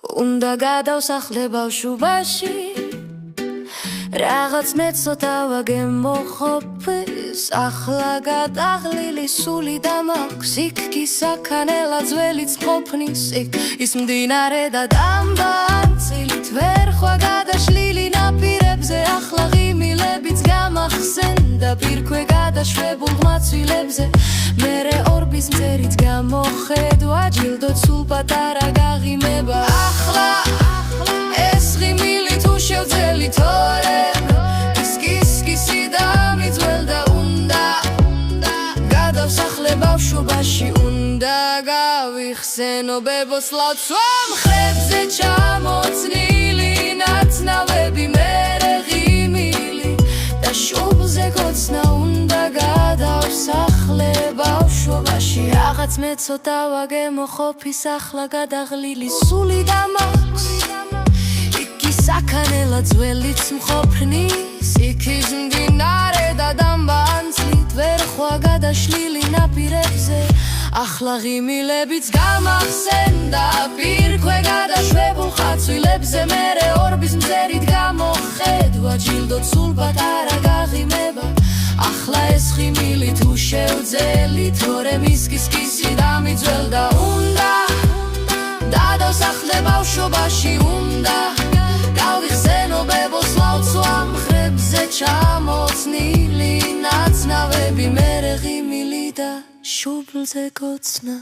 უნდა გადავსახლე ბავშვობაში რაღაც მეცოტა ვაგე მოხოფის ახლა გადაღლილი სული დამაქვს იქ კი საქანელა ძველიც ყოფნის იქ ის მდინარე და დამბან წილით ვერ ხვა გადაშლილი ნაპირებზე ახლა ღიმილებიც გამახსენდა პირქვე გადაშვებულ მაცვილებზე მერე ორბის მწერით გამოხედვა ჯილდოთ სულ პატარა გაღიმება ახლა ეს ღიმილი თუ შევძელი თორე ბავშვობაში უნდა გავიხსენო ბებოსლავ ცვამხრებზე ჩამოცნილი ნაცნავები მერე ღიმილი და შუბლზე კოცნა უნდა გადავსახლე ბავშვობაში რაღაც მეცოტა ვაგე მოხოფის ახლა გადაღლილი სული დამაქვს იქ საქანელა ძველიც მყოფნის იქ ის მდინარე და დამბანცლით ვერ ხვა გადაშლილი ნაპირებზე ახლა ღიმილებიც გამახსენდა პირქვე გადაშვებულ ხაცვილებზე მერე ორბის მწერით გამოხედვა ჯილდოთ სულ პატარა გაღიმება ახლა ეს ღიმილი თუ შევძელი თორე მის კისკისი დამიძველდა უნდა გადავსახლე ბავშვობაში უნდა გავიხსენო ბებოსლავ ცვამხრებზე ჩამოცნილი ნაცნავები მერე ღიმილი და შუბლზე კოცნა